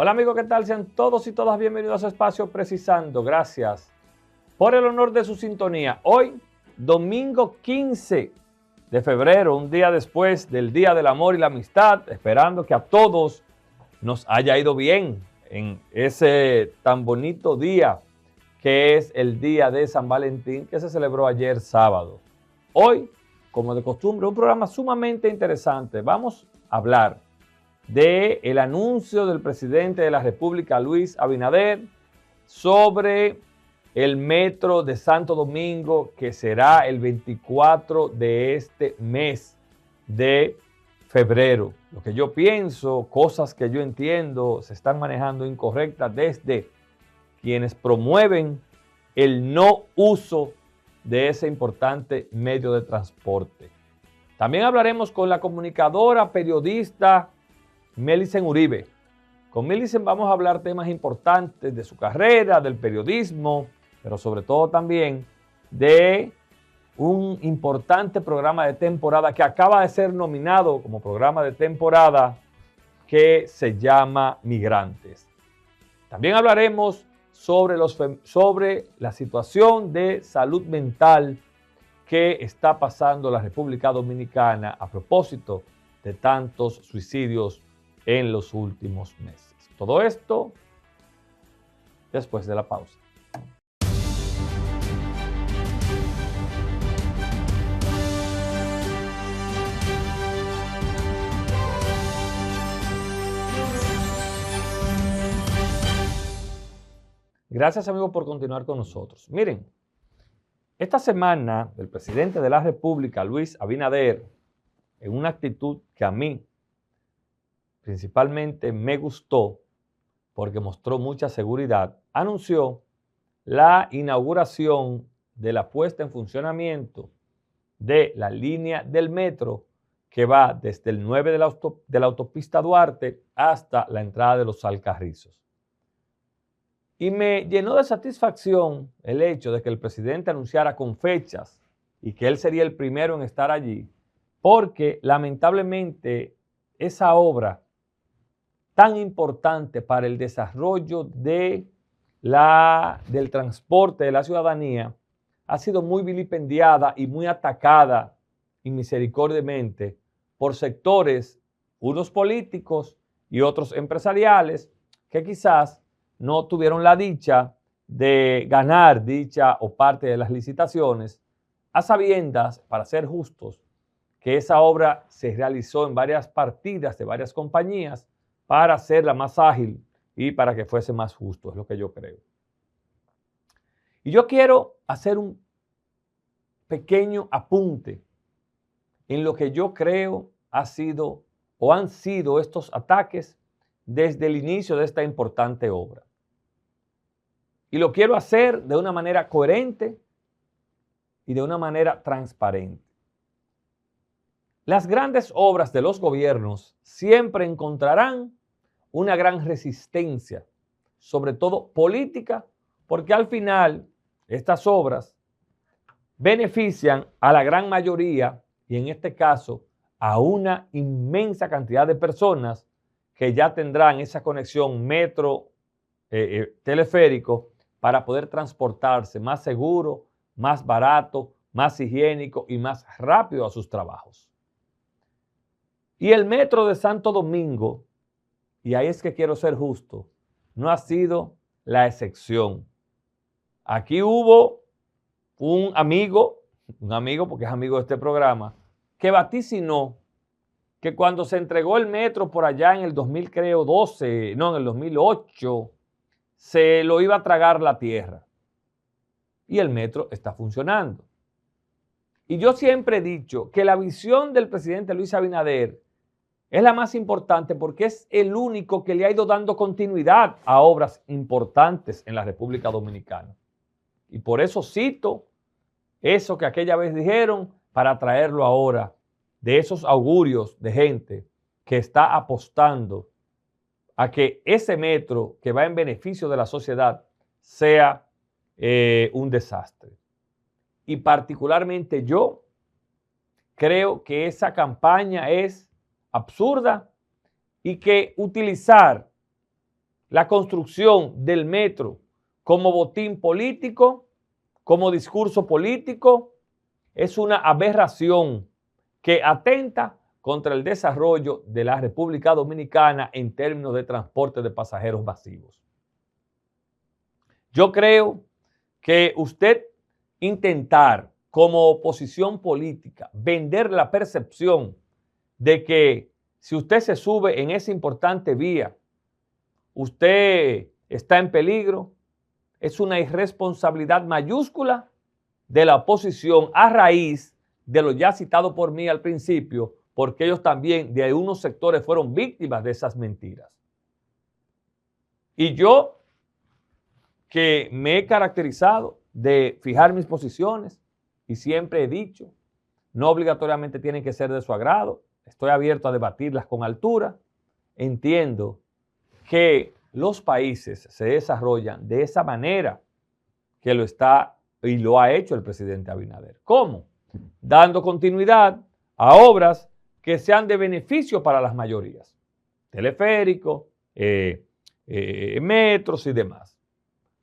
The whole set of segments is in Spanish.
Hola amigos, ¿qué tal? Sean todos y todas bienvenidos a su espacio Precisando. Gracias por el honor de su sintonía. Hoy, domingo 15 de febrero, un día después del Día del Amor y la Amistad, esperando que a todos nos haya ido bien en ese tan bonito día que es el Día de San Valentín, que se celebró ayer sábado. Hoy, como de costumbre, un programa sumamente interesante. Vamos a hablar del anuncio del presidente de la República, Luis Abinader, sobre el metro de Santo Domingo, que será el 24 de este mes de febrero. Lo que yo pienso, cosas que yo entiendo, se están manejando incorrectas desde quienes promueven el no uso de ese importante medio de transporte. También hablaremos con la comunicadora, periodista Melicen Uribe. Con Melicen vamos a hablar temas importantes de su carrera, del periodismo, pero sobre todo también de un importante programa de temporada que acaba de ser nominado como programa de temporada, que se llama Migrantes. También hablaremos sobre la situación de salud mental que está pasando la República Dominicana a propósito de tantos suicidios en los últimos meses. Todo esto después de la pausa. Gracias, amigos, por continuar con nosotros. Miren, esta semana el presidente de la República, Luis Abinader, en una actitud que a mí principalmente me gustó porque mostró mucha seguridad, anunció la inauguración de la puesta en funcionamiento de la línea del metro que va desde el 9 de la autopista Duarte hasta la entrada de los Alcarrizos. Y me llenó de satisfacción el hecho de que el presidente anunciara con fechas y que él sería el primero en estar allí, porque lamentablemente esa obra tan importante para el desarrollo del transporte de la ciudadanía ha sido muy vilipendiada y muy atacada inmisericordiamente por sectores, unos políticos y otros empresariales, que quizás no tuvieron la dicha de ganar dicha o parte de las licitaciones, a sabiendas, para ser justos, que esa obra se realizó en varias partidas de varias compañías para hacerla más ágil y para que fuese más justo, es lo que yo creo. Y yo quiero hacer un pequeño apunte en lo que yo creo ha sido o han sido estos ataques desde el inicio de esta importante obra. Y lo quiero hacer de una manera coherente y de una manera transparente. Las grandes obras de los gobiernos siempre encontrarán una gran resistencia, sobre todo política, porque al final estas obras benefician a la gran mayoría y en este caso a una inmensa cantidad de personas que ya tendrán esa conexión metro teleférico para poder transportarse más seguro, más barato, más higiénico y más rápido a sus trabajos. Y el metro de Santo Domingo, y ahí es que quiero ser justo, no ha sido la excepción. Aquí hubo un amigo porque es amigo de este programa, que vaticinó que cuando se entregó el metro por allá en el 2012, en el 2008, se lo iba a tragar la tierra. Y el metro está funcionando. Y yo siempre he dicho que la visión del presidente Luis Abinader es la más importante porque es el único que le ha ido dando continuidad a obras importantes en la República Dominicana. Y por eso cito eso que aquella vez dijeron para traerlo ahora, de esos augurios de gente que está apostando a que ese metro que va en beneficio de la sociedad sea un desastre. Y particularmente yo creo que esa campaña es absurda y que utilizar la construcción del metro como botín político, como discurso político, es una aberración que atenta contra el desarrollo de la República Dominicana en términos de transporte de pasajeros masivos. Yo creo que usted intentar como oposición política vender la percepción de que si usted se sube en esa importante vía, usted está en peligro, es una irresponsabilidad mayúscula de la oposición a raíz de lo ya citado por mí al principio, porque ellos también de unos sectores fueron víctimas de esas mentiras. Y yo, que me he caracterizado de fijar mis posiciones y siempre he dicho, no obligatoriamente tienen que ser de su agrado, estoy abierto a debatirlas con altura, entiendo que los países se desarrollan de esa manera que lo está y lo ha hecho el presidente Abinader. ¿Cómo? Dando continuidad a obras que sean de beneficio para las mayorías. Teleféricos, metros y demás.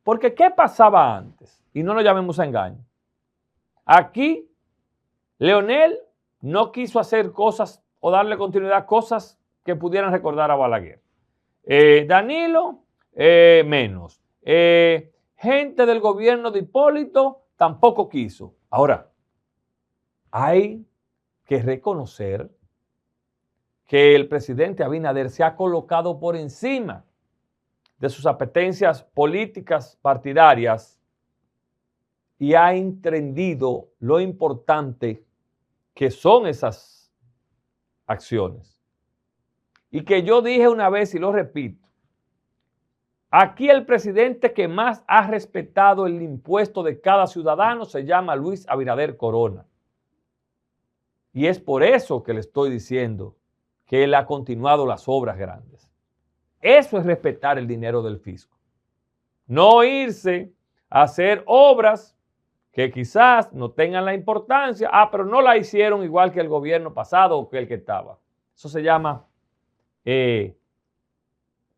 Porque ¿qué pasaba antes? Y no lo llamemos a engaño. Aquí, Leonel no quiso hacer cosas o darle continuidad a cosas que pudieran recordar a Balaguer. Danilo, menos. Gente del gobierno de Hipólito tampoco quiso. Ahora, hay que reconocer que el presidente Abinader se ha colocado por encima de sus apetencias políticas partidarias y ha entendido lo importante que son esas acciones. Y que yo dije una vez y lo repito, aquí el presidente que más ha respetado el impuesto de cada ciudadano se llama Luis Abinader Corona. Y es por eso que le estoy diciendo que él ha continuado las obras grandes. Eso es respetar el dinero del fisco. No irse a hacer obras que quizás no tengan la importancia, pero no la hicieron igual que el gobierno pasado o que el que estaba. Eso se llama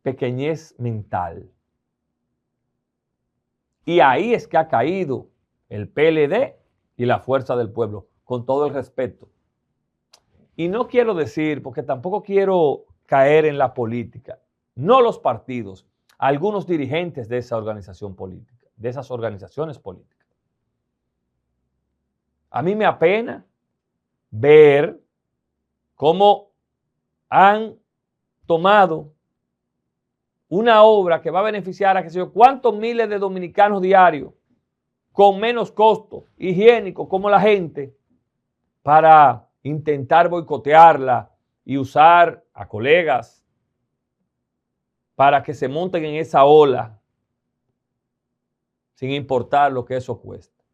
pequeñez mental. Y ahí es que ha caído el PLD y la Fuerza del Pueblo, con todo el respeto. Y no quiero decir, porque tampoco quiero caer en la política, no los partidos, algunos dirigentes de esa organización política, de esas organizaciones políticas. A mí me apena ver cómo han tomado una obra que va a beneficiar a qué sé yo cuántos miles de dominicanos diarios con menos costo higiénico como la gente para intentar boicotearla y usar a colegas para que se monten en esa ola sin importar lo que eso cuesta.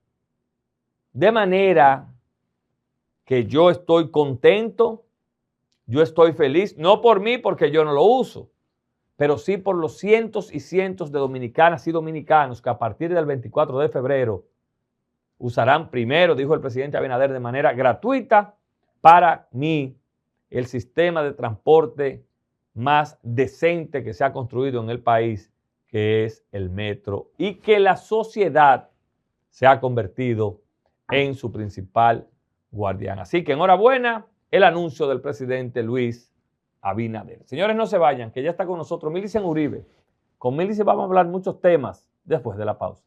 De manera que yo estoy contento, yo estoy feliz, no por mí porque yo no lo uso, pero sí por los cientos y cientos de dominicanas y dominicanos que a partir del 24 de febrero usarán primero, dijo el presidente Abinader, de manera gratuita, para mí, el sistema de transporte más decente que se ha construido en el país, que es el metro, y que la sociedad se ha convertido en su principal guardián. Así que enhorabuena el anuncio del presidente Luis Abinader. Señores, no se vayan, que ya está con nosotros Milicen Uribe. Con Milicen vamos a hablar muchos temas después de la pausa.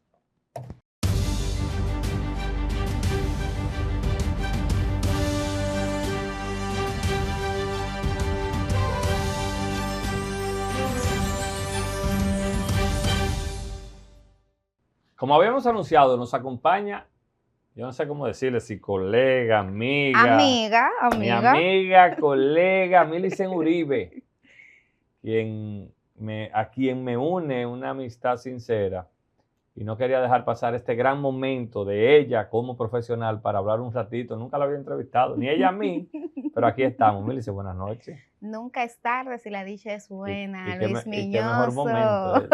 Como habíamos anunciado, nos acompaña, yo no sé cómo decirle, si colega, amiga. Mi amiga, colega, Milicen Uribe, a quien me une una amistad sincera. Y no quería dejar pasar este gran momento de ella como profesional para hablar un ratito. Nunca la había entrevistado, ni ella a mí, pero aquí estamos. Milicen, buenas noches. Nunca es tarde si la dicha es buena, Luis Miñoso. Y qué mejor momento.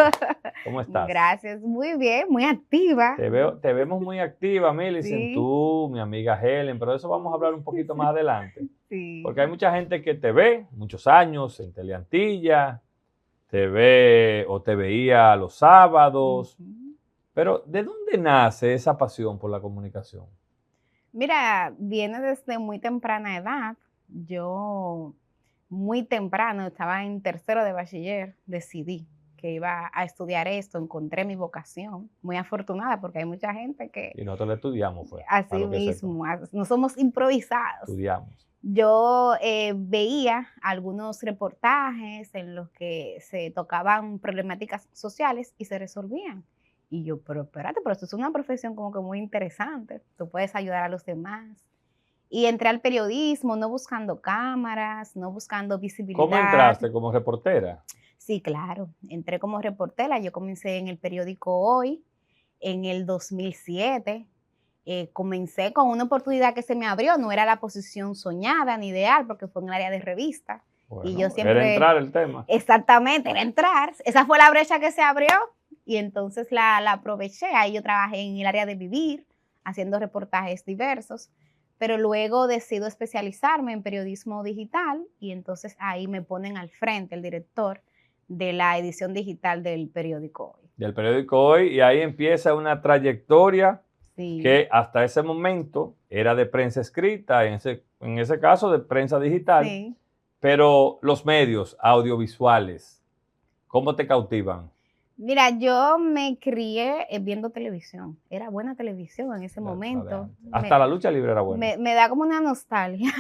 ¿Cómo estás? Gracias, muy bien, muy activa. Te vemos muy activa, Milicen, sí. Tú, mi amiga Helen, pero de eso vamos a hablar un poquito más adelante. Sí. Porque hay mucha gente que te ve, muchos años, en Teleantilla, te ve o te veía los sábados. Ujú. Pero ¿de dónde nace esa pasión por la comunicación? Mira, viene desde muy temprana edad. Yo muy temprano, estaba en tercero de bachiller, decidí que iba a estudiar esto, encontré mi vocación, muy afortunada porque hay mucha gente que Y nosotros la estudiamos, fue, para así lo que sepa. mismo, no somos improvisados. Estudiamos. Yo veía algunos reportajes en los que se tocaban problemáticas sociales y se resolvían. Y yo, pero espérate, pero esto es una profesión como que muy interesante, tú puedes ayudar a los demás. Y entré al periodismo, no buscando cámaras, no buscando ¿Cómo visibilidad. entraste como reportera? Sí, claro, entré como reportera, yo comencé en el periódico Hoy en el 2007. Comencé con una oportunidad que se me abrió, no era la posición soñada ni ideal, porque fue en el área de revista. Bueno, Y yo era siempre, entrar el tema. exactamente, era entrar. Esa fue la brecha que se abrió y entonces la aproveché. Ahí yo trabajé en el área de vivir, haciendo reportajes diversos, pero luego decido especializarme en periodismo digital y entonces ahí me ponen al frente el director de la edición digital del periódico Hoy. Del periódico Hoy, y ahí empieza una trayectoria Sí, que hasta ese momento era de prensa escrita, en ese caso de prensa digital, sí. pero los medios audiovisuales, ¿cómo te cautivan? Mira, yo me crié viendo televisión. Era buena televisión en ese La de momento. antes. Hasta la lucha libre era buena. Me da como una nostalgia.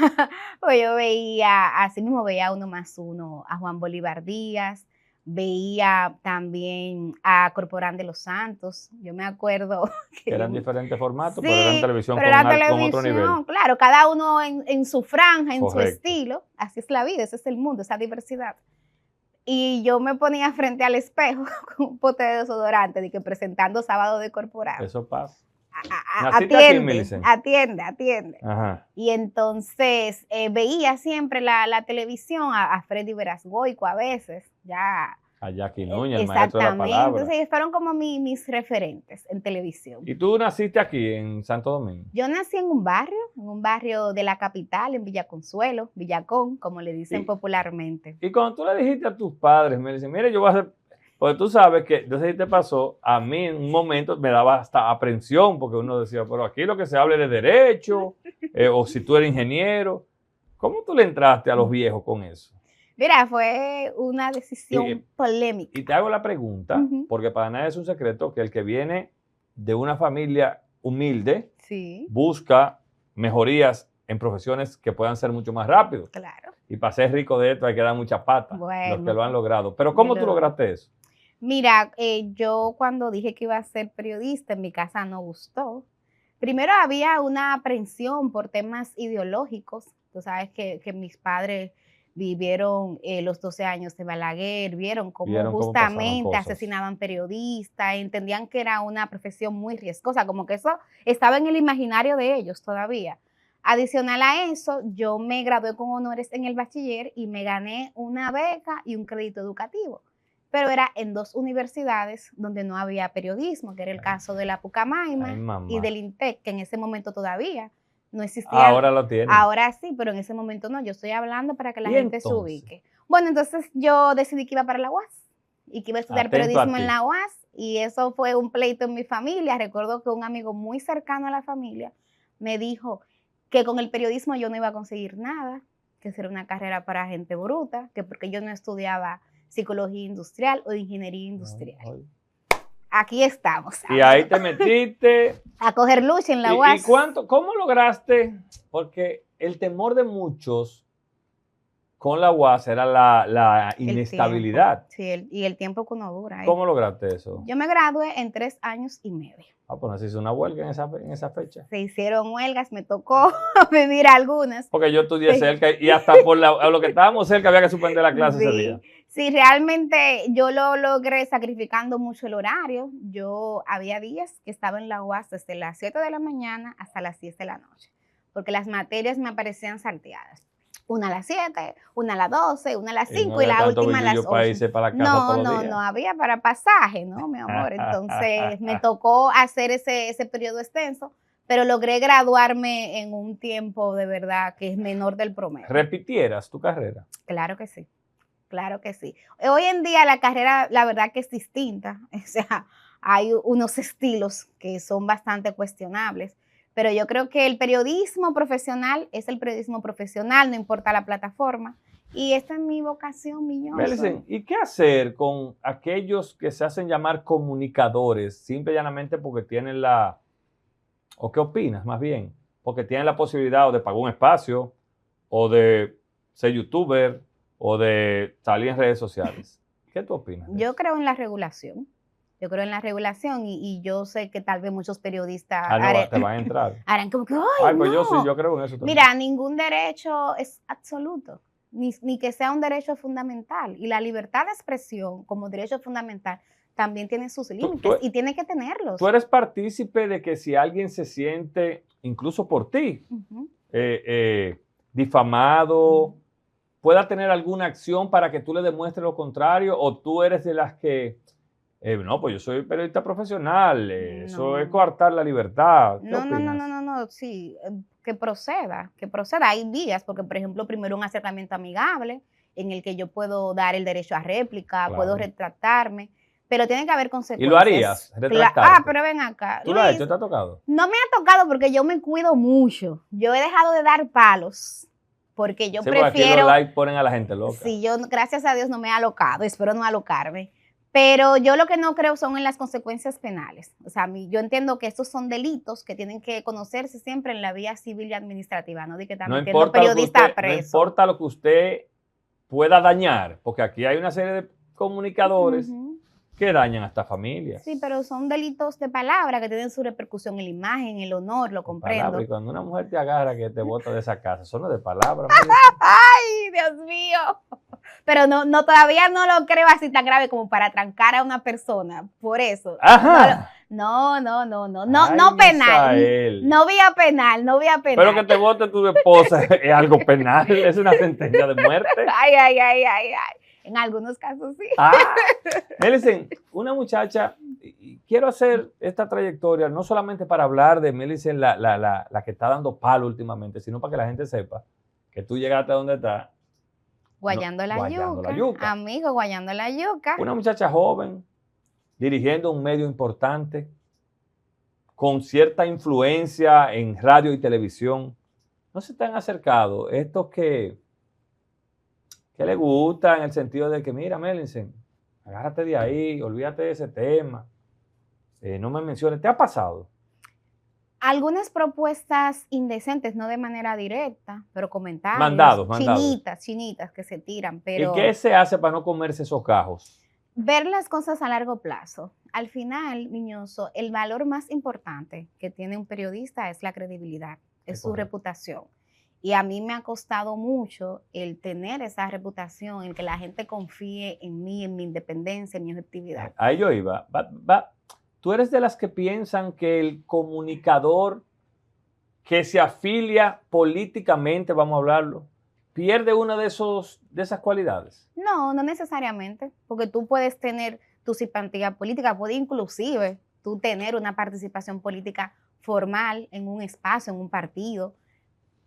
Porque yo veía, así mismo veía Uno más Uno, a Juan Bolívar Díaz, veía también a Corporán de los Santos. Yo me acuerdo que Eran diferentes formatos, pero eran sí, televisión pero era con otro nivel. televisión, claro, cada uno en su franja, en su Correcto. estilo. Así es la vida, ese es el mundo, esa diversidad. Y yo me ponía frente al espejo con un pote de desodorante, de que presentando Sábado de Corporado. Eso pasa. ¿Naciste aquí en Millicent? Atiende. Ajá. Y entonces veía siempre la televisión, a Freddy Verasgoico a veces, ya. A Jackie Núñez, el maestro de la Exactamente, palabra. entonces fueron como mis referentes en televisión. ¿Y tú naciste aquí en Santo Domingo? Yo nací en un barrio de la capital, en Villa Consuelo, Villacón, como le dicen popularmente. Y cuando tú le dijiste a tus padres, me dicen, mire, yo voy a hacer, porque tú sabes que, no sé si te pasó, a mí en un momento me daba hasta aprensión, porque uno decía, pero aquí lo que se habla es de derecho, o si tú eres ingeniero. ¿Cómo tú le entraste a los viejos con eso? Mira, fue una decisión polémica. Y te hago la pregunta, porque para nadie es un secreto que el que viene de una familia humilde Sí, busca mejorías en profesiones que puedan ser mucho más rápido. claro. Y para ser rico de esto hay que dar mucha pata, Bueno, los que lo han logrado. Pero ¿cómo tú lograste eso? Mira, yo cuando dije que iba a ser periodista, en mi casa no gustó. Primero había una aprensión por temas ideológicos. Tú sabes que mis padres vivieron los 12 años de Balaguer, vieron cómo pasaban justamente cosas. asesinaban periodistas, entendían que era una profesión muy riesgosa, como que eso estaba en el imaginario de ellos todavía. Adicional a eso, yo me gradué con honores en el bachiller y me gané una beca y un crédito educativo, pero era en dos universidades donde no había periodismo, que era el caso de la Pucamaima y del INTEC, que en ese momento todavía no existía. Ahora lo tienen. Ahora sí, pero en ese momento no. Yo estoy hablando para que la gente se entonces? ubique. Bueno, entonces yo decidí que iba para la UAS y que iba a estudiar Atento a periodismo ti. en la UAS, y eso fue un pleito en mi familia. Recuerdo que un amigo muy cercano a la familia me dijo que con el periodismo yo no iba a conseguir nada, que era una carrera para gente bruta, que porque yo no estudiaba psicología industrial o ingeniería industrial. Aquí estamos. Y ahí te metiste. A coger lucha en la UAS. ¿Y cómo lograste? Porque el temor de muchos con la UAS era la inestabilidad. Sí, y el tiempo que uno dura. ¿Cómo lograste eso? Yo me gradué en 3 años y medio. Ah, pues se hizo una huelga en esa fecha. Se hicieron huelgas, me tocó vivir algunas. Porque yo estudié cerca y hasta por lo que estábamos cerca había que suspender la clase ese día. Sí, realmente yo lo logré sacrificando mucho el horario. Yo había días que estaba en la UAS desde las 7 de la mañana hasta las 10 de la noche, porque las materias me parecían salteadas. Una a las 7, una a las 12, una a las 5 y la última a las 8. No había para pasaje, ¿no, mi amor? Entonces me tocó hacer ese periodo extenso, pero logré graduarme en un tiempo de verdad que es menor del promedio. ¿Repitieras tu carrera? Claro que sí. claro que sí. Hoy en día la carrera, la verdad que es distinta, o sea, hay unos estilos que son bastante cuestionables, pero yo creo que el periodismo profesional es el periodismo profesional, no importa la plataforma, y esta es mi vocación, mi yo soy. Melicen, ¿y qué hacer con aquellos que se hacen llamar comunicadores, simple y llanamente porque tienen o qué opinas más bien? Porque tienen la posibilidad o de pagar un espacio, o de ser youtuber, o de salir en redes sociales. ¿Qué tú opinas de Yo eso? creo en la regulación. Yo creo en la regulación y yo sé que tal vez muchos periodistas Ah, no, te van a entrar. harán como que, ¡ay, Ay, pues yo sí, no! yo creo en eso también. Mira, ningún derecho es absoluto, ni que sea un derecho fundamental. Y la libertad de expresión como derecho fundamental también tiene sus Tú, límites tú- y tiene que tú tenerlos. eres partícipe de que si alguien se siente, incluso por ti, Ujú. difamado, pueda tener alguna acción para que tú le demuestres lo contrario, o tú eres de las que, no, pues yo soy periodista profesional, eso es No. coartar la libertad. ¿Qué No, no, no, no, opinas? no, no, sí, que proceda, que proceda. Hay vías, porque por ejemplo, primero un acercamiento amigable en el que yo puedo dar el derecho a réplica, puedo Claro. retractarme, pero tiene que haber ¿Y lo harías, consecuencias. retractarte? Pero ven acá, ¿Tú lo has Luis, hecho? ¿Te ha tocado? no me ha tocado porque yo me cuido mucho. Yo he dejado de dar palos porque yo Sí, porque aquí los prefiero, likes ponen a la gente loca. si yo, gracias a Dios, no me he alocado, espero no alocarme. Pero yo lo que no creo son en las consecuencias penales. O sea, yo entiendo que estos son delitos que tienen que conocerse siempre en la vía civil y administrativa, no de que está No metiendo importa lo que periodista usted, no preso. importa lo que usted pueda dañar, porque aquí hay una serie de comunicadores Ujú. que dañan hasta familias. Sí, pero son delitos de palabra que tienen su repercusión en la imagen, en el honor, lo De palabra. Y comprendo. cuando una mujer te agarra que te bota de esa casa, eso no es de palabra. Melissa. ¡Ay, Dios mío! Pero no, todavía no lo creo así tan grave como para trancar a una persona. Por eso. Ajá. No Ay, penal. Misael. No vía penal, no vía Pero que penal. te vote tu esposa es algo penal, es una sentencia de muerte. Ay. En algunos casos sí. Ah, Melicen, una muchacha, y quiero hacer esta trayectoria no solamente para hablar de Melicen, la que está dando palo últimamente, sino para que la gente sepa que tú llegaste a donde está, Guayando la guayando la yuca. yuca. Amigo, guayando la yuca. Una muchacha joven, dirigiendo un medio importante, con cierta influencia en radio y televisión. ¿No se te han acercado estos que le gustan en el sentido de que, mira, Melicen, agárrate de ahí, olvídate de ese tema, no me menciones? ¿Te ha pasado? Algunas propuestas indecentes, no de manera directa, pero comentarios, Mandados. chinitas que se tiran, ¿Y qué pero se hace para no comerse esos gajos? ver las cosas a largo plazo. Al final, Miñoso, el valor más importante que tiene un periodista es la credibilidad, es su Correcto. reputación. Y a mí me ha costado mucho el tener esa reputación, el que la gente confíe en mí, en mi independencia, en mi objetividad. A ello iba. Tú eres de las que piensan que el comunicador que se afilia políticamente, vamos a hablarlo, pierde una de esas cualidades. No necesariamente, porque tú puedes tener tu simpatía política, puede inclusive tú tener una participación política formal en un espacio, en un partido,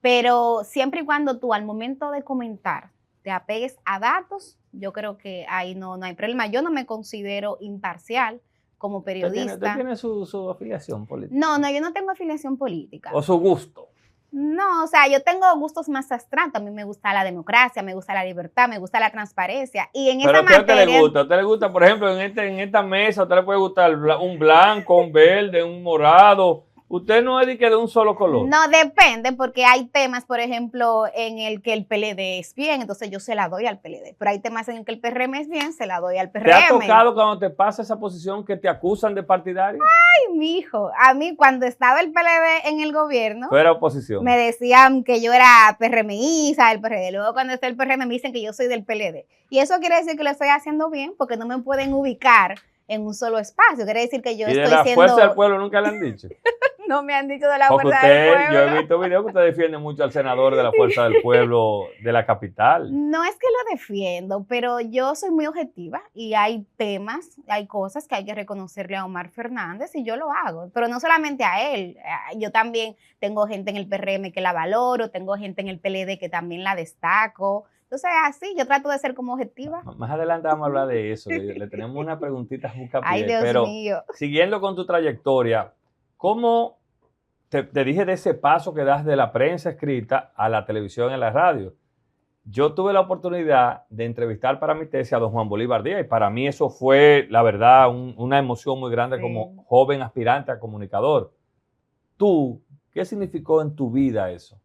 pero siempre y cuando tú al momento de comentar te apegues a datos, yo creo que ahí no hay problema. Yo no me considero imparcial como Usted periodista. tiene su afiliación política. No, yo no tengo afiliación política. O su gusto. No, o sea, yo tengo gustos más abstractos. A mí me gusta la democracia, me gusta la libertad, me gusta la transparencia. Y en Pero esa ¿qué a usted le materia, gusta? ¿A usted le gusta, por ejemplo, en esta mesa, a usted le puede gustar un blanco, un verde, un morado? Usted no es de un solo color. no depende, porque hay temas, por ejemplo, en el que el PLD es bien, entonces yo se la doy al PLD. Pero hay temas en el que el PRM es bien, se la doy al PRM. ¿Te ha tocado cuando te pasa esa posición que te acusan de partidario? Ay, mijo, a mí cuando estaba el PLD en el gobierno, Tú eras oposición. me decían que yo era PRMista del PRD. Luego cuando está el PRM me dicen que yo soy del PLD. Y eso quiere decir que lo estoy haciendo bien porque no me pueden ubicar en un solo espacio. Quiere decir que yo ¿Y de estoy la siendo... fuerza del pueblo nunca le han dicho? No me han dicho de la Porque fuerza del usted, yo pueblo. he visto videos que usted defiende mucho al senador de la fuerza del pueblo de la capital. No es que lo defiendo, pero yo soy muy objetiva y hay temas, hay cosas que hay que reconocerle a Omar Fernández y yo lo hago, pero no solamente a él. Yo también tengo gente en el PRM que la valoro, tengo gente en el PLD que también la destaco, Entonces, así, yo trato de ser como objetiva. Más adelante vamos a hablar de eso. Le tenemos una preguntita Ay, buscapié, Dios pero mío. siguiendo con tu trayectoria, ¿cómo te dije de ese paso que das de la prensa escrita a la televisión y a la radio? Yo tuve la oportunidad de entrevistar para mi tesis a don Juan Bolívar Díaz y para mí eso fue, la verdad, una emoción muy grande Sí. como joven aspirante a comunicador. ¿Tú, qué significó en tu vida eso?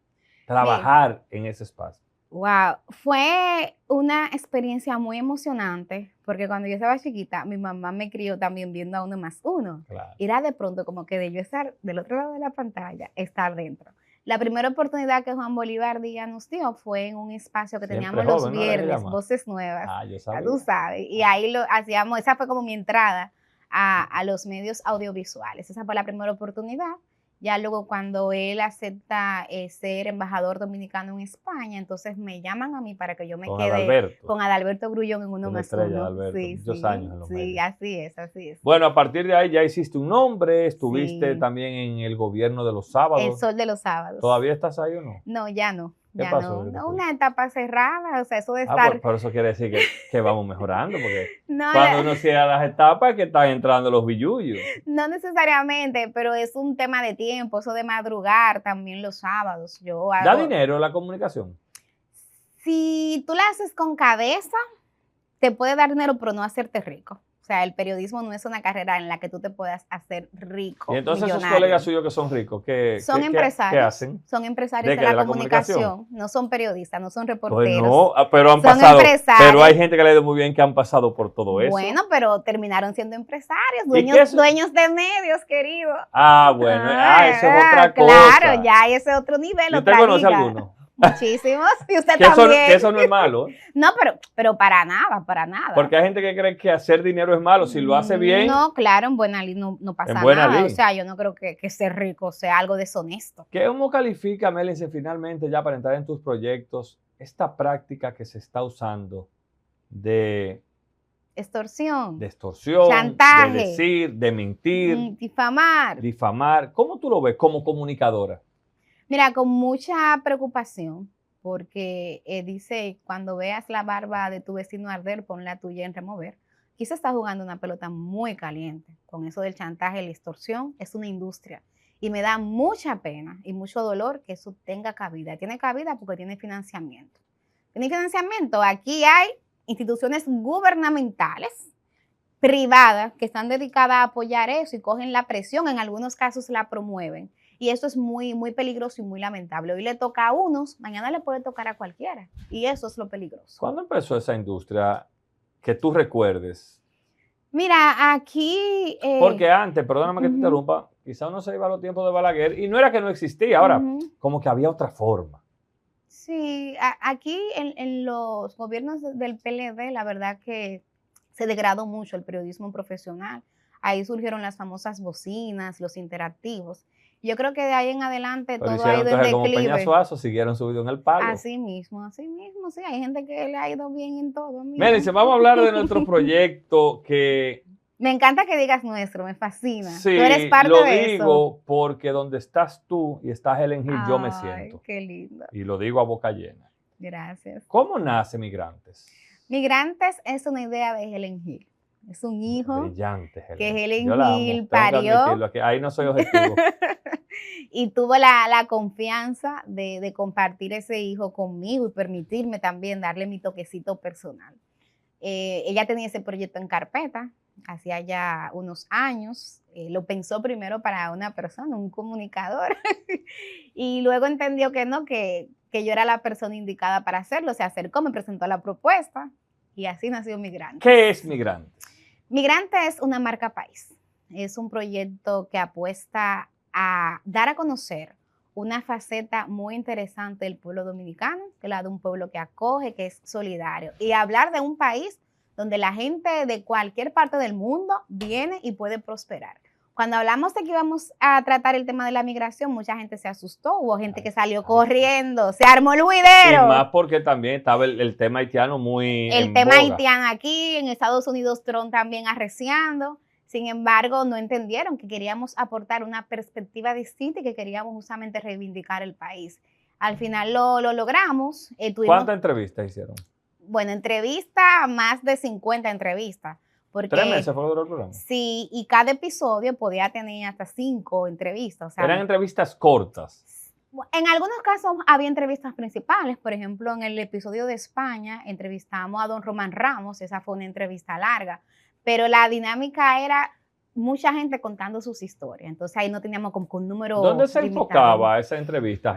Trabajar en ese espacio. Wow, fue una experiencia muy emocionante porque cuando yo estaba chiquita, mi mamá me crió también viendo a Uno Más Uno. Claro. Era de pronto como que de yo estar del otro lado de la pantalla, estar dentro. La primera oportunidad que Juan Bolívar Díaz nos dio fue en un espacio que Siempre teníamos los joven, ¿no era que viernes, llama? Voces Nuevas, Ah, yo ya sabía. tú sabes, y ahí lo hacíamos, esa fue como mi entrada a los medios audiovisuales. Esa fue la primera oportunidad. Ya luego cuando él acepta ser embajador dominicano en España, entonces me llaman a mí para que yo me Con quede Adalberto. con Adalberto Grullón en Uno Una Más estrella de Uno. Alberto, Sí, muchos sí, años en los sí, medios. así es, así es. Bueno, a partir de ahí ya hiciste un nombre, estuviste Sí. también en el gobierno de los El sábados. Sol de los Sábados. ¿Todavía estás ahí o no? No, ya no. ¿Qué Ya pasó? no. No, una etapa cerrada, o sea, eso de Ah, estar. por eso quiere decir que vamos mejorando, porque No, cuando uno cierra las etapas es que están entrando los billullos. no necesariamente, pero es un tema de tiempo, eso de madrugar también los sábados. Yo ¿Da hago. dinero la comunicación? Si tú la haces con cabeza, te puede dar dinero, pero no hacerte rico. O sea, el periodismo no es una carrera en la que tú te puedas hacer rico. Y entonces esos millonario. colegas suyos que son ricos, Son ¿qué empresarios. hacen? Son empresarios ¿De de qué? la ¿De la comunicación. No son periodistas, no son Pues reporteros. no, pero han Son pasado, empresarios. pero hay gente que le ha ido muy bien que han pasado por todo eso. Bueno, pero terminaron siendo empresarios, ¿Y qué es? dueños de medios, querido. Ah, bueno, eso es otra cosa. Claro, ya ese es otro nivel, ¿Y usted otra conoce liga. alguno? Muchísimos, y usted Que eso, también. que eso no es malo, ¿eh? No, pero para nada, para nada. Porque hay gente que cree que hacer dinero es malo. Si lo hace bien, No, claro, en buena ley no pasa En buena nada. ley. O sea, yo no creo que ser rico sea algo deshonesto. ¿cómo califica, Mélice, finalmente ya para entrar en tus proyectos, esta práctica que se está usando de Extorsión, extorsión, chantaje, de decir, de mentir, difamar. difamar? ¿Cómo tú lo ves como comunicadora? Mira, con mucha preocupación, porque dice, cuando veas la barba de tu vecino arder, pon la tuya en remover. Aquí se está jugando una pelota muy caliente con eso del chantaje, la extorsión, es una industria. Y me da mucha pena y mucho dolor que eso tenga cabida. Tiene cabida porque tiene financiamiento. Tiene financiamiento. Aquí hay instituciones gubernamentales, privadas, que están dedicadas a apoyar eso y cogen la presión, en algunos casos la promueven. Y eso es muy, muy peligroso y muy lamentable. Hoy le toca a unos, mañana le puede tocar a cualquiera. Y eso es lo peligroso. ¿Cuándo empezó esa industria que tú recuerdes? Mira, aquí... Porque antes, perdóname que te interrumpa, quizá uno se iba a los tiempos de Balaguer y no era que no existía, ahora como que había otra forma. Sí, aquí en los gobiernos del PLD, la verdad que se degradó mucho el periodismo profesional. Ahí surgieron las famosas bocinas, los interactivos. Yo creo que de ahí en adelante Pero todo ha ido en entonces como Peña declive. Suazo, siguieron subido en el palo. Así mismo, sí. Hay gente que le ha ido bien en todo. Mélice, vamos a hablar de nuestro proyecto que... Me encanta que digas nuestro, me fascina. Sí, Tú eres parte lo de digo porque donde estás tú y está Helen Hill, yo me Ay, siento. qué lindo. Y lo digo a boca llena. Gracias. ¿Cómo nace Migrantes? Migrantes es una idea de Helen Hill. Es un hijo Brillante, Helen. que Helen Yo la amo, Hill tengo que parió. admitirlo, que ahí no soy objetivo. Y tuvo la confianza de compartir ese hijo conmigo y permitirme también darle mi toquecito personal. Ella tenía ese proyecto en carpeta, hacía ya unos años. Lo pensó primero para una persona, un comunicador, y luego entendió que no, que yo era la persona indicada para hacerlo. Se acercó, me presentó la propuesta y así nació Migrante. ¿Qué es Migrantes? Migrante es una marca país. Es un proyecto que apuesta a dar a conocer una faceta muy interesante del pueblo dominicano, que es la de un pueblo que acoge, que es solidario, y hablar de un país donde la gente de cualquier parte del mundo viene y puede prosperar. Cuando hablamos de que íbamos a tratar el tema de la migración, mucha gente se asustó, hubo gente que salió corriendo, se armó el juidero. Y más porque también estaba el tema haitiano muy El en tema boga. haitiano aquí, en Estados Unidos Trump también arreciando. Sin embargo, no entendieron que queríamos aportar una perspectiva distinta y que queríamos justamente reivindicar el país. Al final lo logramos. ¿Cuántas entrevistas hicieron? Bueno, entrevista, más de 50 entrevistas. Porque, 3 meses fue el programa. Sí, y cada episodio podía tener hasta 5 entrevistas. O sea, eran entrevistas cortas. En algunos casos había entrevistas principales. Por ejemplo, en el episodio de España entrevistamos a don Román Ramos. Esa fue una entrevista larga. Pero la dinámica era mucha gente contando sus historias. Entonces ahí no teníamos como un número ¿Dónde se limitado. enfocaba esa entrevista,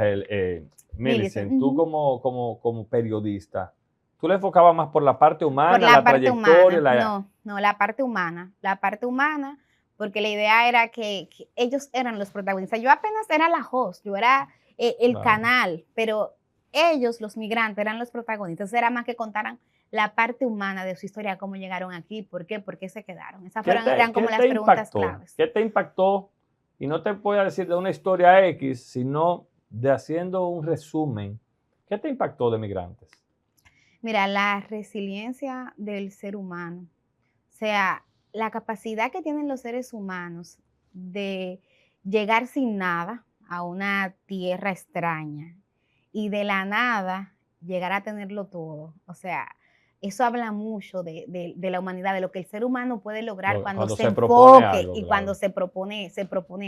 Millicent? Tú como periodista, ¿tú le enfocabas más por la parte humana, la trayectoria? No, la parte humana. La parte humana, porque la idea era que ellos eran los protagonistas. Yo apenas era la host, yo era el canal, pero ellos, los migrantes, eran los protagonistas. Era más que contaran la parte humana de su historia, cómo llegaron aquí, por qué se quedaron. Esas eran como las preguntas claves. ¿Qué te impactó? Y no te voy a decir de una historia X, sino de haciendo un resumen. ¿Qué te impactó de Migrantes? Mira, la resiliencia del ser humano. O sea, la capacidad que tienen los seres humanos de llegar sin nada a una tierra extraña y de la nada llegar a tenerlo todo. O sea, eso habla mucho de la humanidad, de lo que el ser humano puede lograr cuando se enfoque y cuando se propone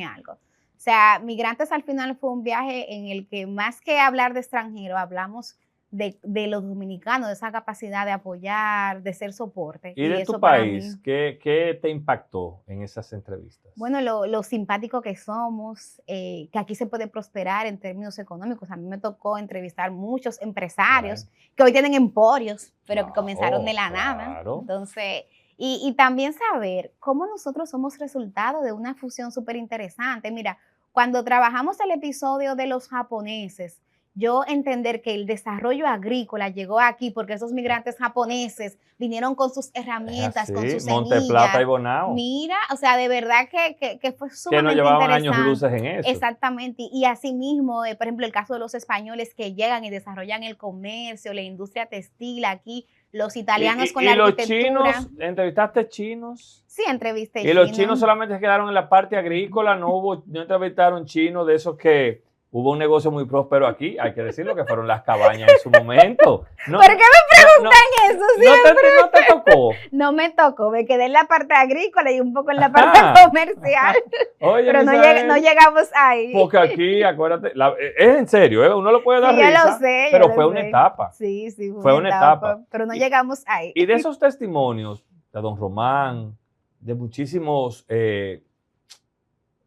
algo. O sea, Migrantes al final fue un viaje en el que más que hablar de extranjeros, hablamos de los dominicanos, de esa capacidad de apoyar, de ser soporte. ¿Y de tu país? ¿Qué te impactó en esas entrevistas? Bueno, lo simpático que somos, que aquí se puede prosperar en términos económicos. A mí me tocó entrevistar muchos empresarios que hoy tienen emporios, pero que comenzaron de la nada. Entonces, y también saber cómo nosotros somos resultado de una fusión súper interesante. Mira, cuando trabajamos el episodio de los japoneses, yo entender que el desarrollo agrícola llegó aquí porque esos migrantes japoneses vinieron con sus herramientas, con sus semillas. Monte Plata y Bonao. Mira, o sea, de verdad que fue sumamente que no llevaban interesante. años luces en eso. Exactamente. Y asimismo, por ejemplo, el caso de los españoles que llegan y desarrollan el comercio, la industria textil aquí, los italianos con la arquitectura. ¿Y los chinos? ¿Entrevistaste chinos? Sí, entrevisté chinos. ¿Y los chinos solamente se quedaron en la parte agrícola? ¿No entrevistaron chinos de esos que hubo un negocio muy próspero aquí? Hay que decirlo, que fueron las cabañas en su momento. ¿Por qué me preguntan eso siempre? ¿No te tocó? No me tocó, me quedé en la parte agrícola y un poco en la parte comercial. Oye, pero no llegamos ahí. Porque aquí, acuérdate, es en serio, uno lo puede dar risa, yo lo sé, pero fue una etapa. Sí, fue una etapa. Pero no llegamos ahí. Y de esos testimonios de don Román, de muchísimos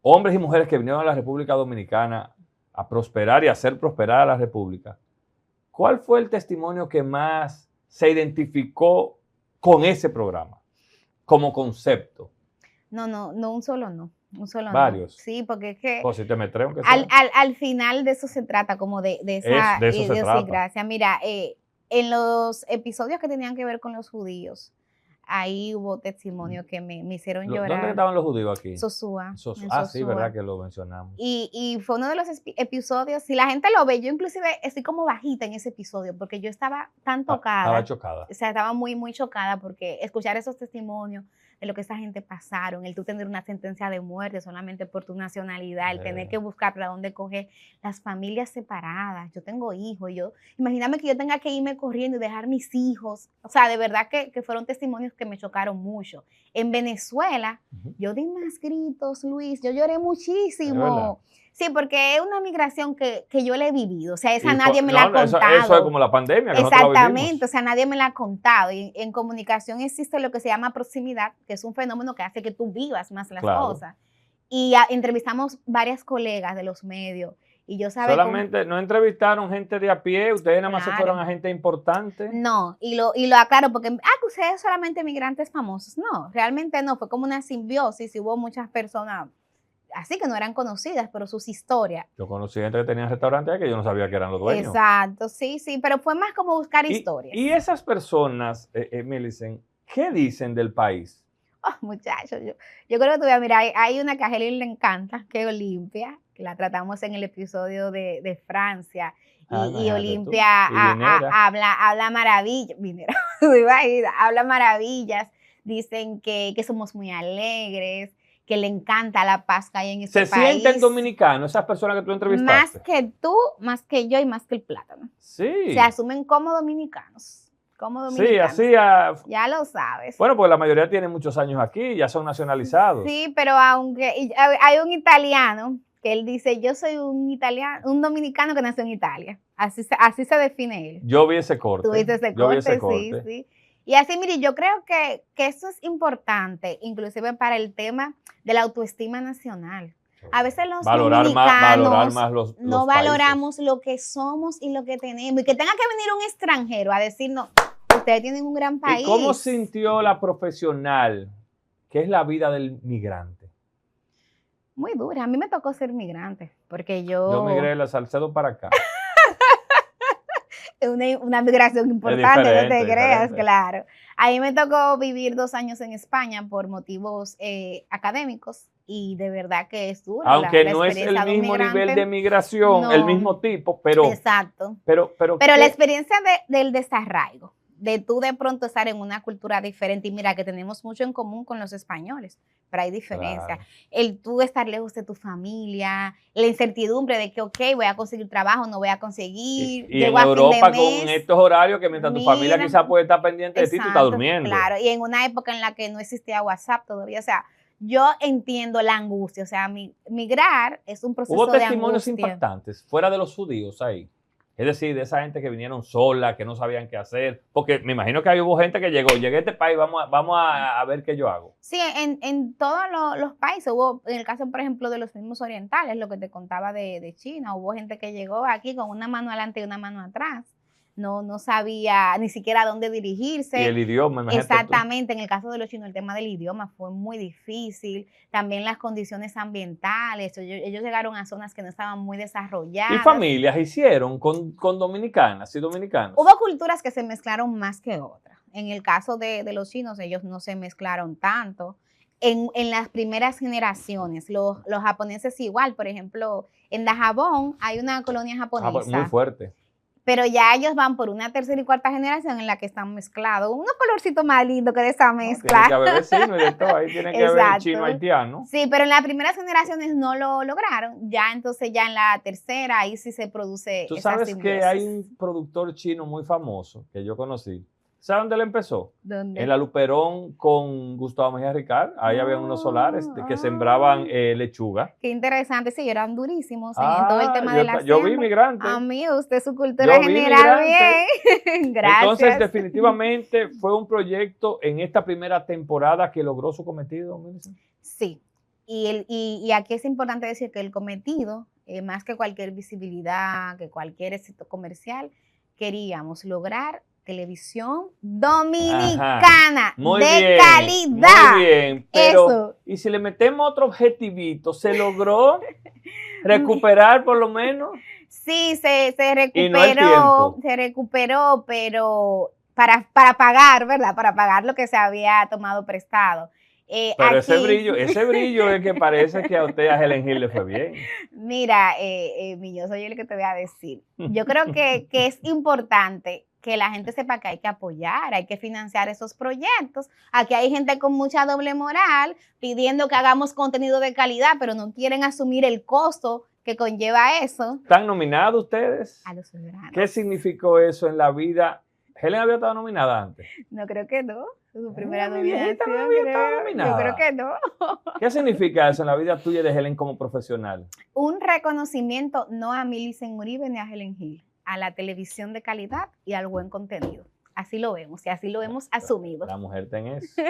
hombres y mujeres que vinieron a la República Dominicana a prosperar y a hacer prosperar a la República, ¿cuál fue el testimonio que más se identificó con ese programa como concepto? No, un solo no. Varios. Sí, porque es que pues si te metré, aunque al final de eso se trata, como de esa idiosincrasia. Mira, en los episodios que tenían que ver con los judíos, ahí hubo testimonios que me hicieron llorar. ¿Dónde estaban los judíos aquí? Sosúa. Sí, verdad que lo mencionamos. Y fue uno de los episodios, si la gente lo ve, yo inclusive estoy como bajita en ese episodio, porque yo estaba tan tocada. Estaba chocada. O sea, estaba muy, muy chocada, porque escuchar esos testimonios de lo que esa gente pasaron, el tú tener una sentencia de muerte solamente por tu nacionalidad, el tener que buscar para dónde coger, las familias separadas. Yo tengo hijos, imagíname que yo tenga que irme corriendo y dejar mis hijos. O sea, de verdad que fueron testimonios que me chocaron mucho. En Venezuela, yo di más gritos, Luis, yo lloré muchísimo. Sí, porque es una migración que yo la he vivido, o sea, nadie me la ha contado. Eso es como la pandemia. Exactamente, o sea, nadie me la ha contado. Y en comunicación existe lo que se llama proximidad, que es un fenómeno que hace que tú vivas más las cosas. Y entrevistamos varias colegas de los medios. Y yo sabía solamente no entrevistaron gente de a pie, ustedes nada más se fueron a gente importante. No, y lo aclaro porque, que ustedes solamente migrantes famosos. No, realmente no, fue como una simbiosis y hubo muchas personas así que no eran conocidas, pero sus historias. Yo conocí gente que tenía restaurantes que yo no sabía que eran los dueños. Exacto, sí, pero fue más como buscar historias. Y esas personas, Millicent, ¿qué dicen del país? Oh, muchachos, yo creo que tú mira, hay una que a Helen le encanta, que es Olimpia, que la tratamos en el episodio de Francia. Y Olimpia habla maravillas, habla maravillas, dicen que somos muy alegres, que le encanta la paz que hay en este ¿Se país. sienten dominicanos esas personas que tú entrevistaste? Más que tú, más que yo y más que el plátano. Sí. Se asumen como dominicanos. Como Sí, dominicanos. así. Ya lo sabes. Bueno, pues la mayoría tienen muchos años aquí, ya son nacionalizados. Sí, pero aunque hay un italiano que él dice, yo soy un dominicano que nació en Italia. Así se define él. Yo vi ese corte. Tú viste ese Yo vi corte, ese corte. sí. Y así, mire, yo creo que eso es importante, inclusive para el tema de la autoestima nacional. A veces los dominicanos valorar más los no países. valoramos lo que somos y lo que tenemos. Y que tenga que venir un extranjero a decirnos, ustedes tienen un gran país. ¿Y cómo sintió la profesional que es la vida del migrante? Muy dura. A mí me tocó ser migrante, porque yo migré de la Salcedo para acá. una migración importante, no te creas, diferente. claro. A mí me tocó vivir 2 años en España por motivos académicos y de verdad que es duro. Aunque no es el mismo nivel de migración, no, el mismo tipo, pero... Exacto. Pero la experiencia del desarraigo, de tú de pronto estar en una cultura diferente, y mira que tenemos mucho en común con los españoles, pero hay diferencia. Claro. El tú estar lejos de tu familia, la incertidumbre de que, ok, voy a conseguir trabajo, no voy a conseguir. Y en Europa con estos horarios que mientras tu familia quizás puede estar pendiente de ti, tú estás durmiendo. Claro, y en una época en la que no existía WhatsApp todavía, o sea, yo entiendo la angustia, o sea, migrar es un proceso de angustia. Hubo testimonios impactantes fuera de los judíos ahí. Es decir, de esa gente que vinieron sola, que no sabían qué hacer. Porque me imagino que hubo gente que llegué a este país, vamos a ver qué yo hago. Sí, en todos los países hubo, en el caso, por ejemplo, de los mismos orientales, lo que te contaba de China, hubo gente que llegó aquí con una mano adelante y una mano atrás. No sabía ni siquiera dónde dirigirse. Y el idioma, imagínate. Exactamente, en el caso de los chinos, el tema del idioma fue muy difícil. También las condiciones ambientales. Ellos llegaron a zonas que no estaban muy desarrolladas. ¿Y familias hicieron con dominicanas y dominicanos? Hubo culturas que se mezclaron más que otras. En el caso de los chinos, ellos no se mezclaron tanto. En las primeras generaciones, los japoneses igual. Por ejemplo, en Dajabón hay una colonia japonesa. Muy fuerte. Pero ya ellos van por una tercera y cuarta generación en la que están mezclados. Unos colorcitos más lindos que de esa mezcla. Tiene que haber vecinos y de todo. Ahí tiene que haber chino haitiano. Sí, pero en las primeras generaciones no lo lograron. Ya entonces, ya en la tercera, ahí sí se produce. Tú sabes que hay un productor chino muy famoso que yo conocí. ¿Sabes dónde él empezó? ¿Dónde? En la Luperón con Gustavo Mejía Ricard. Ahí había unos solares que sembraban lechuga. Qué interesante. Sí, eran durísimos en todo el tema de la siembra. Yo vi migrante. Amigo, usted su cultura general bien. Gracias. Entonces, definitivamente fue un proyecto en esta primera temporada que logró su cometido, Millicent. Sí. Y aquí es importante decir que el cometido, más que cualquier visibilidad, que cualquier éxito comercial, queríamos lograr televisión dominicana de calidad. Muy bien, pero eso. Y si le metemos otro objetivito, ¿se logró recuperar por lo menos? Sí, se recuperó, pero para pagar, ¿verdad? Para pagar lo que se había tomado prestado. Pero aquí, ese brillo es que parece que a usted, a Helen Hill, le fue bien. Mira, yo soy el que te voy a decir. Yo creo que es importante que la gente sepa que hay que apoyar, hay que financiar esos proyectos. Aquí hay gente con mucha doble moral pidiendo que hagamos contenido de calidad, pero no quieren asumir el costo que conlleva eso. ¿Están nominados ustedes? A los soberanos. ¿Qué significó eso en la vida? ¿Helen había estado nominada antes? No, creo que no. Su primera nominación. Yo creo que no. ¿Qué significa eso en la vida tuya de Helen como profesional? Un reconocimiento no a Millicent Uribe ni a Helen Hill, a la televisión de calidad y al buen contenido. Así lo vemos y así lo hemos asumido. La mujer está en eso.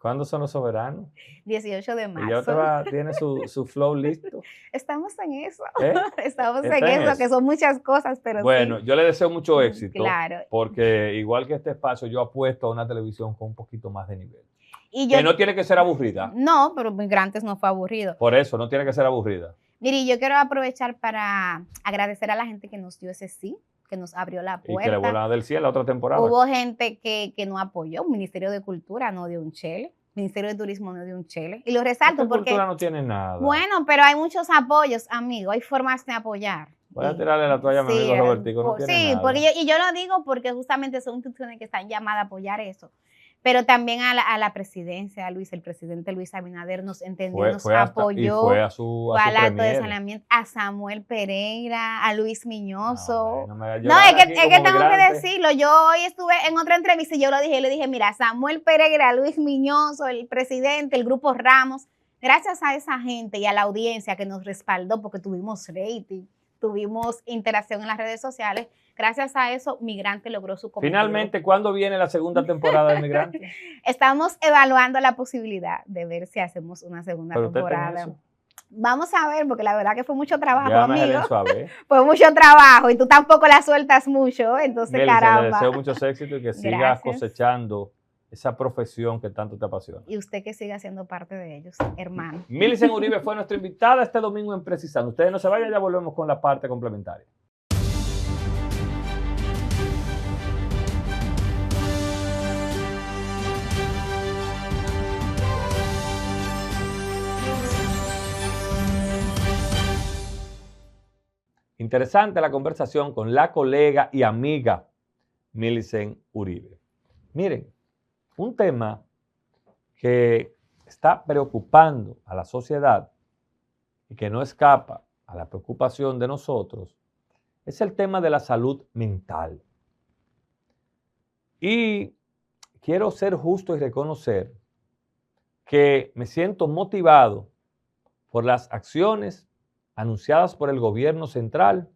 ¿Cuándo son los soberanos? 18 de marzo. ¿Y ya tiene su flow listo? Estamos en eso. ¿Eh? Estamos en eso, que son muchas cosas, pero bueno, sí. Yo le deseo mucho éxito. Claro. Porque igual que este espacio, yo apuesto a una televisión con un poquito más de nivel. Que no tiene que ser aburrida. No, pero Migrantes no fue aburrido. Por eso, no tiene que ser aburrida. Mire, yo quiero aprovechar para agradecer a la gente que nos dio ese sí, que nos abrió la puerta. Y que le volaron del cielo a otra temporada. Hubo gente que no apoyó. Ministerio de Cultura no dio un chele. Ministerio de Turismo no dio un chele. Y lo resalto porque... Cultura no tiene nada. Bueno, pero hay muchos apoyos, amigo. Hay formas de apoyar. Voy a tirarle la toalla a mi amigo Robertico. No tiene nada. Porque yo lo digo porque justamente son instituciones que están llamadas a apoyar eso. pero también a la presidencia, Luis, el presidente Luis Abinader nos entendió, nos Fue apoyó, fue a su fue al acto de premier. saneamiento, a Samuel Pereira, a Luis Miñoso. No me hagas No, llorar aquí es que como tengo que migrante. decirlo. Yo hoy estuve en otra entrevista y yo lo dije, le dije, mira, Samuel Pereira, Luis Miñoso, el presidente, el grupo Ramos, gracias a esa gente y a la audiencia que nos respaldó porque tuvimos rating, tuvimos interacción en las redes sociales, gracias a eso Migrante logró su cometido. Finalmente, ¿cuándo viene la segunda temporada de Migrante? Estamos evaluando la posibilidad de ver si hacemos una segunda temporada. Vamos a ver, porque la verdad que fue mucho trabajo, amigo. Fue mucho trabajo y tú tampoco la sueltas mucho, entonces Melissa, caramba. le deseo muchos éxitos y que sigas cosechando esa profesión que tanto te apasiona. Y usted que siga siendo parte de ellos, hermano. Millicent Uribe fue nuestra invitada este domingo en Precisando. Ustedes no se vayan, ya volvemos con la parte complementaria. Interesante la conversación con la colega y amiga Millicent Uribe. Miren, un tema que está preocupando a la sociedad y que no escapa a la preocupación de nosotros es el tema de la salud mental. Y quiero ser justo y reconocer que me siento motivado por las acciones anunciadas por el gobierno central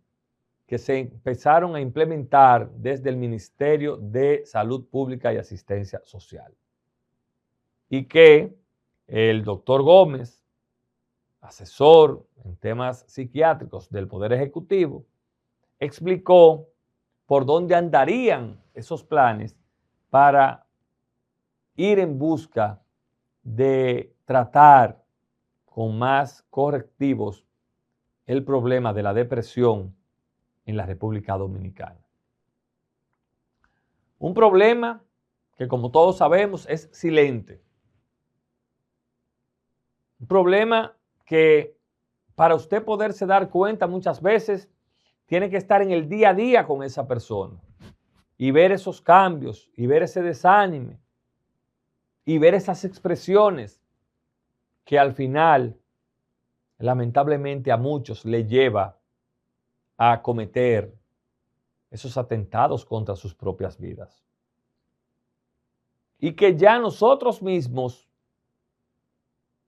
que se empezaron a implementar desde el Ministerio de Salud Pública y Asistencia Social. Y que el doctor Gómez, asesor en temas psiquiátricos del Poder Ejecutivo, explicó por dónde andarían esos planes para ir en busca de tratar con más correctivos el problema de la depresión en la República Dominicana. Un problema que, como todos sabemos, es silente. Un problema que para usted poderse dar cuenta muchas veces tiene que estar en el día a día con esa persona y ver esos cambios y ver ese desánimo y ver esas expresiones que al final, lamentablemente, a muchos le lleva a cometer esos atentados contra sus propias vidas. Y que ya nosotros mismos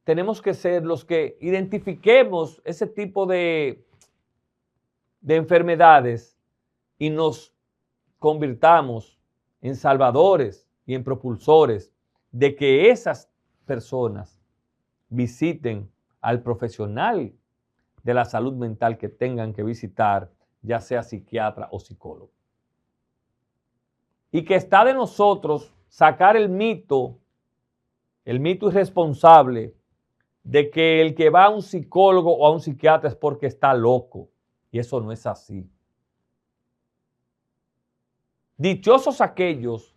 tenemos que ser los que identifiquemos ese tipo de enfermedades y nos convirtamos en salvadores y en propulsores de que esas personas visiten al profesional de la salud mental que tengan que visitar, ya sea psiquiatra o psicólogo. Y que está de nosotros sacar el mito irresponsable de que el que va a un psicólogo o a un psiquiatra es porque está loco. Y eso no es así. Dichosos aquellos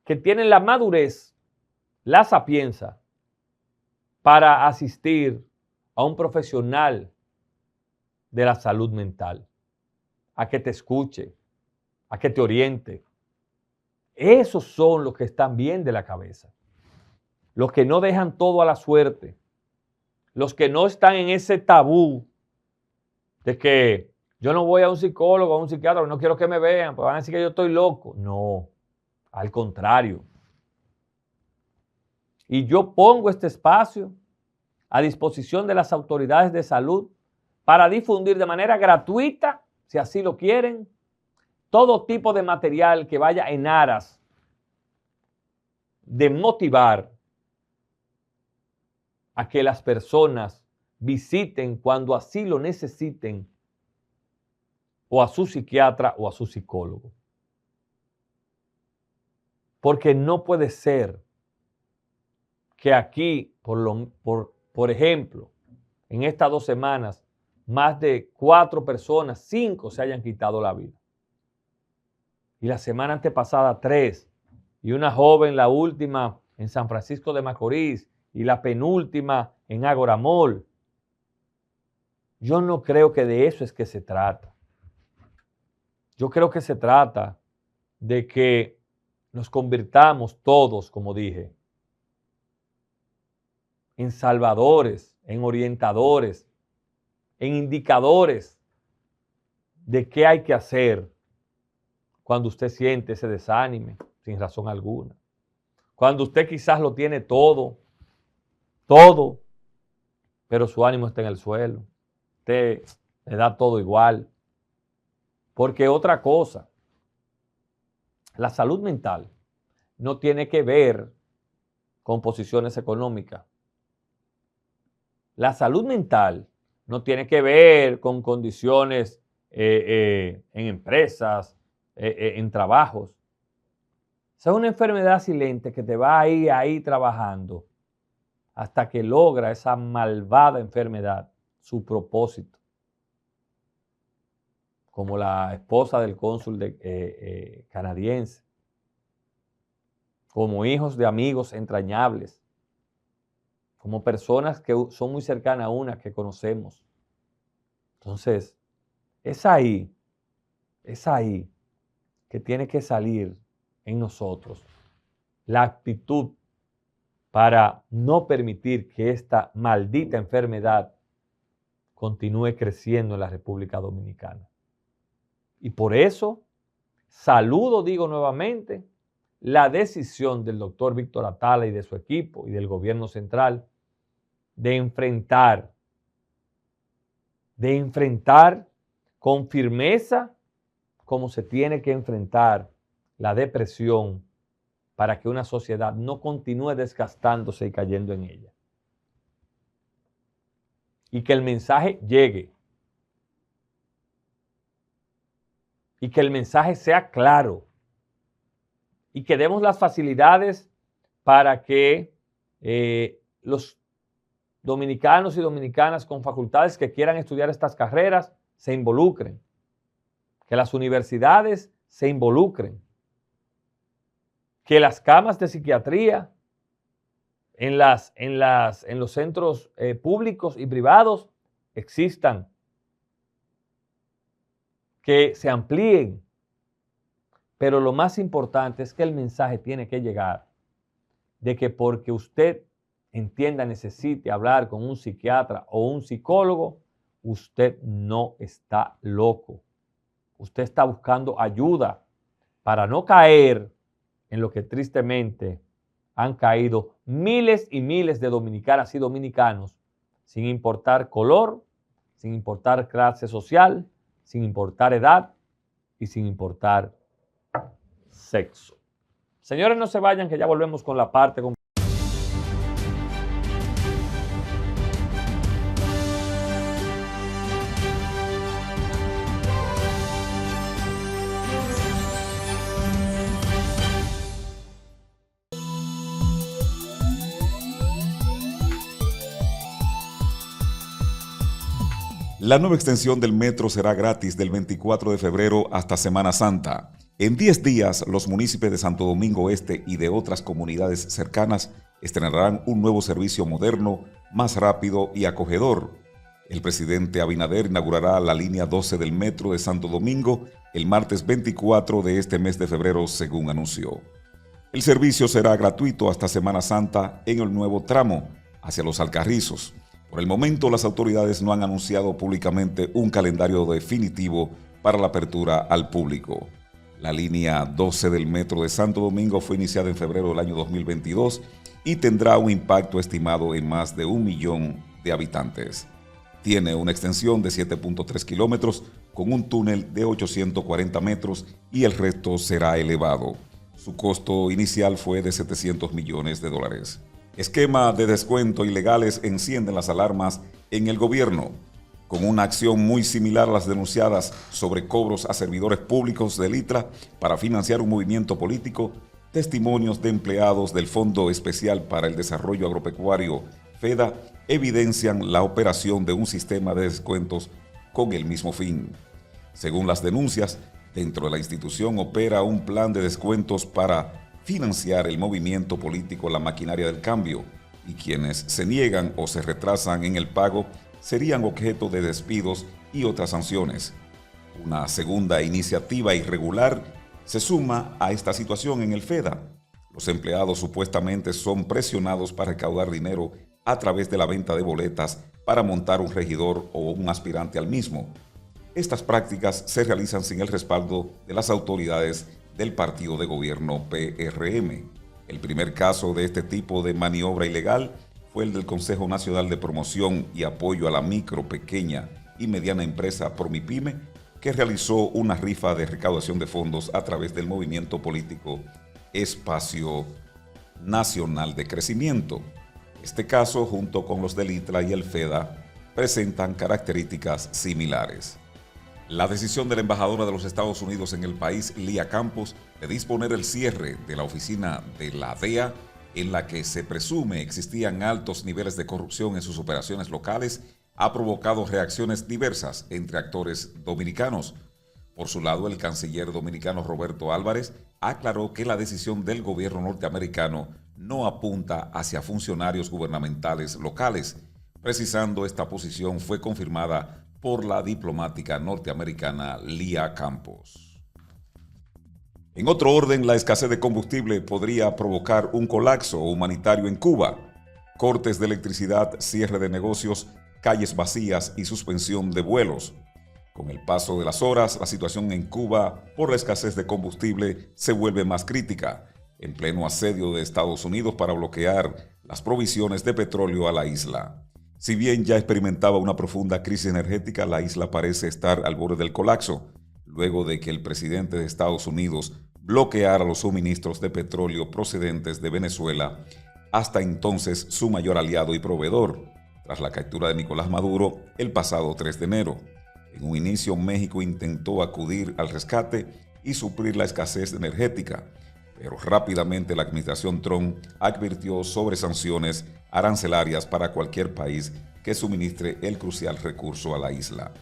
que tienen la madurez, la sapienza, para asistir a un profesional de la salud mental, a que te escuche, a que te oriente. Esos son los que están bien de la cabeza, los que no dejan todo a la suerte, los que no están en ese tabú de que yo no voy a un psicólogo, a un psiquiatra, no quiero que me vean, pues van a decir que yo estoy loco. No, al contrario. Y yo pongo este espacio a disposición de las autoridades de salud para difundir de manera gratuita, si así lo quieren, todo tipo de material que vaya en aras de motivar a que las personas visiten cuando así lo necesiten o a su psiquiatra o a su psicólogo. Porque no puede ser que aquí, por ejemplo, en estas 2 semanas, más de 4 personas, 5 se hayan quitado la vida. Y la semana antepasada 3. Y una joven, la última, en San Francisco de Macorís. Y la penúltima en Ágora Mall. Yo no creo que de eso es que se trata. Yo creo que se trata de que nos convirtamos todos, como dije, en salvadores, en orientadores, en indicadores de qué hay que hacer cuando usted siente ese desánimo sin razón alguna. Cuando usted quizás lo tiene todo, pero su ánimo está en el suelo. Usted le da todo igual. Porque otra cosa, la salud mental no tiene que ver con posiciones económicas. La salud mental no tiene que ver con condiciones en empresas, en trabajos. Esa es una enfermedad silente que te va ahí trabajando hasta que logra esa malvada enfermedad su propósito. Como la esposa del cónsul canadiense, como hijos de amigos entrañables, como personas que son muy cercanas a una que conocemos. Entonces, es ahí que tiene que salir en nosotros la actitud para no permitir que esta maldita enfermedad continúe creciendo en la República Dominicana. Y por eso saludo, digo nuevamente, la decisión del doctor Víctor Atala y de su equipo y del gobierno central de enfrentar con firmeza como se tiene que enfrentar la depresión para que una sociedad no continúe desgastándose y cayendo en ella. Y que el mensaje llegue. Y que el mensaje sea claro. Y que demos las facilidades para que los dominicanos y dominicanas con facultades que quieran estudiar estas carreras se involucren. Que las universidades se involucren. Que las camas de psiquiatría en los centros públicos y privados existan. Que se amplíen. Pero lo más importante es que el mensaje tiene que llegar de que porque usted entienda, necesite hablar con un psiquiatra o un psicólogo, usted no está loco. Usted está buscando ayuda para no caer en lo que tristemente han caído miles y miles de dominicanas y dominicanos, sin importar color, sin importar clase social, sin importar edad y sin importar sexo. Señores, no se vayan, que ya volvemos con la parte completa. La nueva extensión del metro será gratis del 24 de febrero hasta Semana Santa. En 10 días, los municipios de Santo Domingo Este y de otras comunidades cercanas estrenarán un nuevo servicio moderno, más rápido y acogedor. El presidente Abinader inaugurará la línea 12 del metro de Santo Domingo el martes 24 de este mes de febrero, según anunció. El servicio será gratuito hasta Semana Santa en el nuevo tramo hacia Los Alcarrizos. Por el momento, las autoridades no han anunciado públicamente un calendario definitivo para la apertura al público. La línea 12 del metro de Santo Domingo fue iniciada en febrero del año 2022 y tendrá un impacto estimado en más de 1 millón de habitantes. Tiene una extensión de 7.3 kilómetros con un túnel de 840 metros y el resto será elevado. Su costo inicial fue de $700 millones. Esquema de descuento ilegales encienden las alarmas en el gobierno. Con una acción muy similar a las denunciadas sobre cobros a servidores públicos del ITRA para financiar un movimiento político, testimonios de empleados del Fondo Especial para el Desarrollo Agropecuario, FEDA, evidencian la operación de un sistema de descuentos con el mismo fin. Según las denuncias, dentro de la institución opera un plan de descuentos para financiar el movimiento político La Maquinaria del Cambio, y quienes se niegan o se retrasan en el pago serían objeto de despidos y otras sanciones. Una segunda iniciativa irregular Se suma a esta situación en el FEDA. Los empleados supuestamente son presionados para recaudar dinero a través de la venta de boletas para montar un regidor o un aspirante al mismo. Estas prácticas se realizan sin el respaldo de las autoridades del partido de gobierno PRM. El primer caso de este tipo de maniobra ilegal fue el del Consejo Nacional de Promoción y Apoyo a la Micro, Pequeña y Mediana Empresa Promipyme, que realizó una rifa de recaudación de fondos a través del movimiento político Espacio Nacional de Crecimiento. Este caso, junto con los del ITLA y el FEDA, presentan características similares. La decisión de la embajadora de los Estados Unidos en el país, Lía Campos, de disponer el cierre de la oficina de la DEA, en la que se presume existían altos niveles de corrupción en sus operaciones locales, ha provocado reacciones diversas entre actores dominicanos. Por su lado, el canciller dominicano Roberto Álvarez aclaró que la decisión del gobierno norteamericano no apunta hacia funcionarios gubernamentales locales. Precisando esta posición fue confirmada por la diplomática norteamericana Lía Campos. En otro orden, la escasez de combustible podría provocar un colapso humanitario en Cuba. Cortes de electricidad, cierre de negocios, calles vacías y suspensión de vuelos. Con el paso de las horas, la situación en Cuba por la escasez de combustible se vuelve más crítica, en pleno asedio de Estados Unidos para bloquear las provisiones de petróleo a la isla. Si bien ya experimentaba una profunda crisis energética, la isla parece estar al borde del colapso, luego de que el presidente de Estados Unidos bloqueara los suministros de petróleo procedentes de Venezuela, hasta entonces su mayor aliado y proveedor, tras la captura de Nicolás Maduro el pasado 3 de enero. En un inicio, México intentó acudir al rescate y suplir la escasez energética, pero rápidamente la administración Trump advirtió sobre sanciones arancelarias para cualquier país que suministre el crucial recurso a la isla.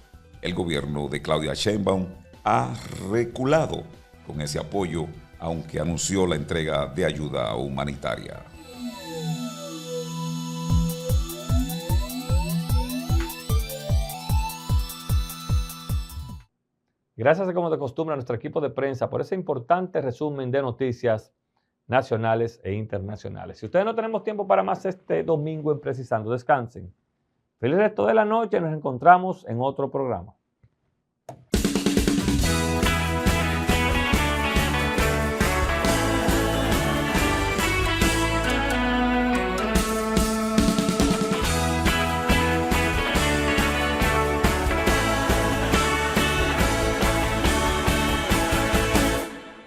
El gobierno de Claudia Sheinbaum ha reculado con ese apoyo, aunque anunció la entrega de ayuda humanitaria. Gracias, como de costumbre, a nuestro equipo de prensa por ese importante resumen de noticias nacionales e internacionales. Si ustedes no tenemos tiempo para más este domingo en Precisando, descansen. Feliz resto de la noche, nos encontramos en otro programa.